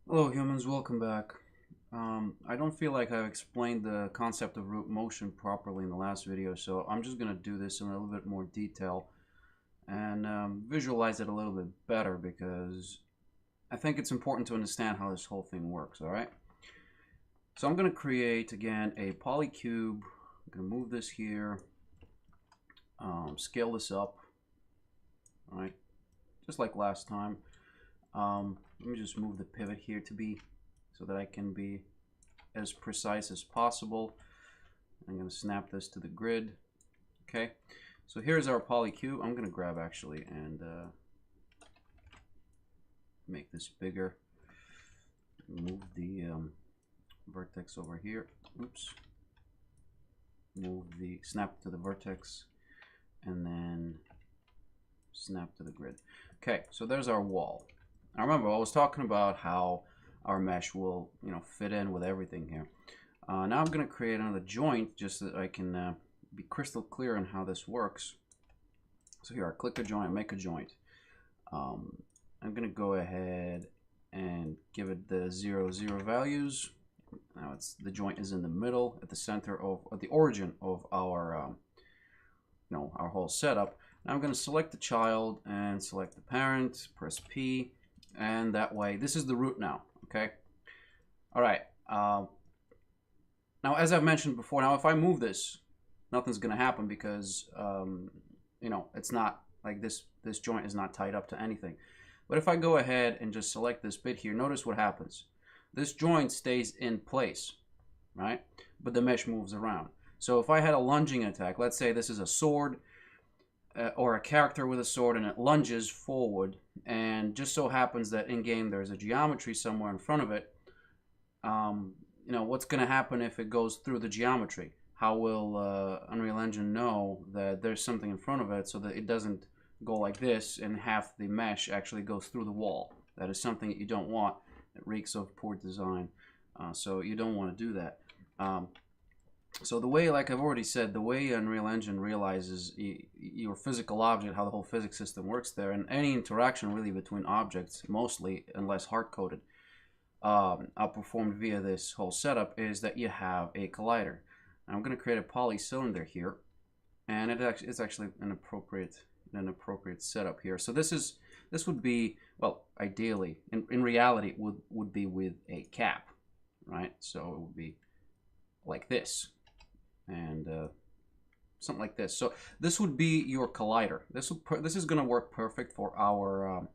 Hello humans, welcome back. I don't feel like I've explained the concept of root motion properly in the last video, so I'm just going to do this in a little bit more detail and visualize it a little bit better because I think it's important to understand how this whole thing works, alright? So I'm going to create, again, a polycube. I'm going to move this here, scale this up, alright, just like last time. Let me just move the pivot here to be so that I can be as precise as possible. I'm going to snap this to the grid. Okay, so here's our polycube. I'm going to grab actually and make this bigger. Move the vertex over here. Oops. Move the snap to the vertex and then snap to the grid. Okay, so there's our wall. Now remember, I was talking about how our mesh will, fit in with everything here. Now I'm going to create another joint just so that I can be crystal clear on how this works. So here, I click a joint, make a joint. I'm going to go ahead and give it the 0, 0 values. Now the joint is in the middle, at the center of at the origin of our, our whole setup. Now I'm going to select the child and select the parent, press P. And that way, this is the root now, okay? All right. Now, as I've mentioned before, now if I move this, nothing's going to happen because, it's not like this joint is not tied up to anything. But if I go ahead and just select this bit here, notice what happens. This joint stays in place, right? But the mesh moves around. So if I had a lunging attack, let's say this is a sword, or a character with a sword and it lunges forward, and just so happens that in game there's a geometry somewhere in front of it. What's going to happen if it goes through the geometry? How will Unreal Engine know that there's something in front of it so that it doesn't go like this and half the mesh actually goes through the wall? That is something that you don't want. It reeks of poor design, so you don't want to do that. So the way, like I've already said, the way Unreal Engine realizes your physical object, how the whole physics system works there, and any interaction really between objects, mostly, unless hard-coded, are performed via this whole setup, is that you have a collider. Now I'm going to create a poly cylinder here, and it's actually an appropriate setup here. So this would be, well, ideally, in reality, it would be with a cap, right? So it would be like this. And something like this. So this would be your collider. This is going to work perfect for our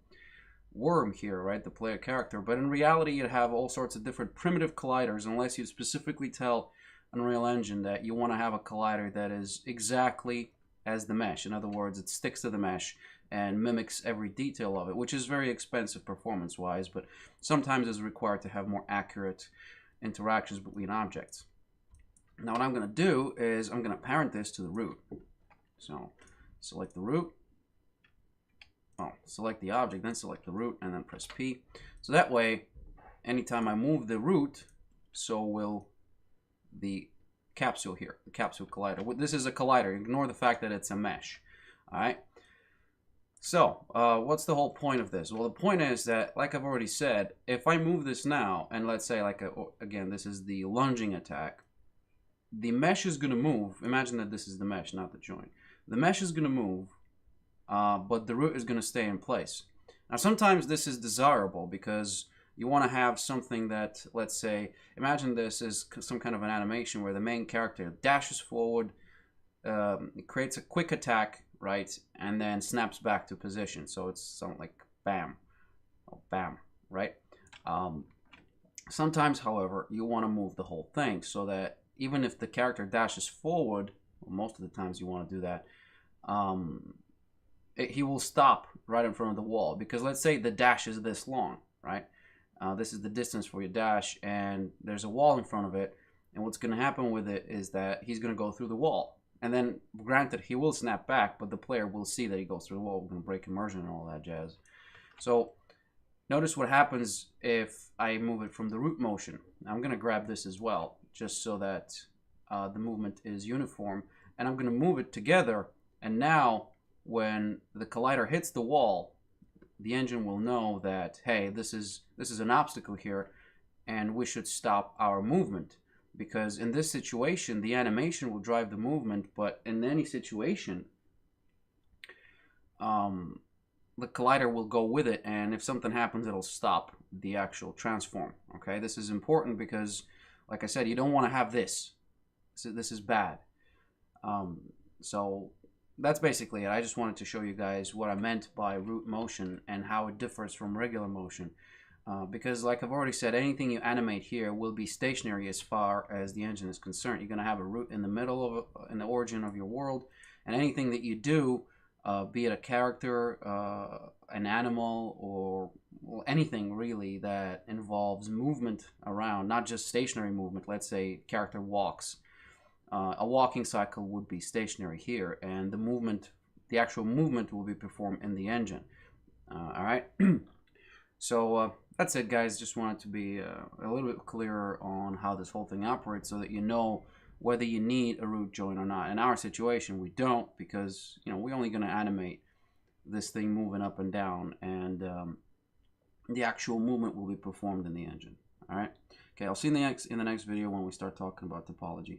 worm here, right? The player character. But in reality, you'd have all sorts of different primitive colliders unless you specifically tell Unreal Engine that you want to have a collider that is exactly as the mesh. In other words, it sticks to the mesh and mimics every detail of it, which is very expensive performance-wise, but sometimes is required to have more accurate interactions between objects. Now what I'm going to do is I'm going to parent this to the root. So select the root. Select the object, then select the root, and then press P. So that way, anytime I move the root, so will the capsule here, the capsule collider. This is a collider. Ignore the fact that it's a mesh. All right. So what's the whole point of this? Well, the point is that, like I've already said, if I move this now, and let's say, again, this is the lunging attack, the mesh is going to move. Imagine that this is the mesh, not the joint. The mesh is going to move, but the root is going to stay in place. Now, sometimes this is desirable because you want to have something that, let's say, imagine this is some kind of an animation where the main character dashes forward, creates a quick attack, right, and then snaps back to position. So it's something like bam, bam, right? Sometimes, however, you want to move the whole thing so that even if the character dashes forward, well, most of the times you want to do that, he will stop right in front of the wall. Because let's say the dash is this long, right? This is the distance for your dash, and there's a wall in front of it. And what's going to happen with it is that he's going to go through the wall. And then, granted, he will snap back, but the player will see that he goes through the wall. We're going to break immersion and all that jazz. So notice what happens if I move it from the root motion. I'm going to grab this as well, just so that the movement is uniform. And I'm going to move it together. And now, when the collider hits the wall, the engine will know that, hey, this is an obstacle here, and we should stop our movement. Because in this situation, the animation will drive the movement, but in any situation, the collider will go with it, and if something happens, it'll stop the actual transform. Okay, this is important because, like I said, you don't want to have this. So this is bad. So that's basically it. I just wanted to show you guys what I meant by root motion and how it differs from regular motion. Because, like I've already said, anything you animate here will be stationary as far as the engine is concerned. You're going to have a root in the middle of in the origin of your world, and anything that you do, be it a character, an animal, or well, anything really that involves movement around, not just stationary movement. Let's say character walks. A walking cycle would be stationary here, and the movement, the actual movement, will be performed in the engine. All right. So that's it, guys. Just wanted to be a little bit clearer on how this whole thing operates, so that you know whether you need a root joint or not. In our situation, we don't, because we're only going to animate this thing moving up and down, and the actual movement will be performed in the engine. All right. Okay. I'll see you in the next video when we start talking about topology.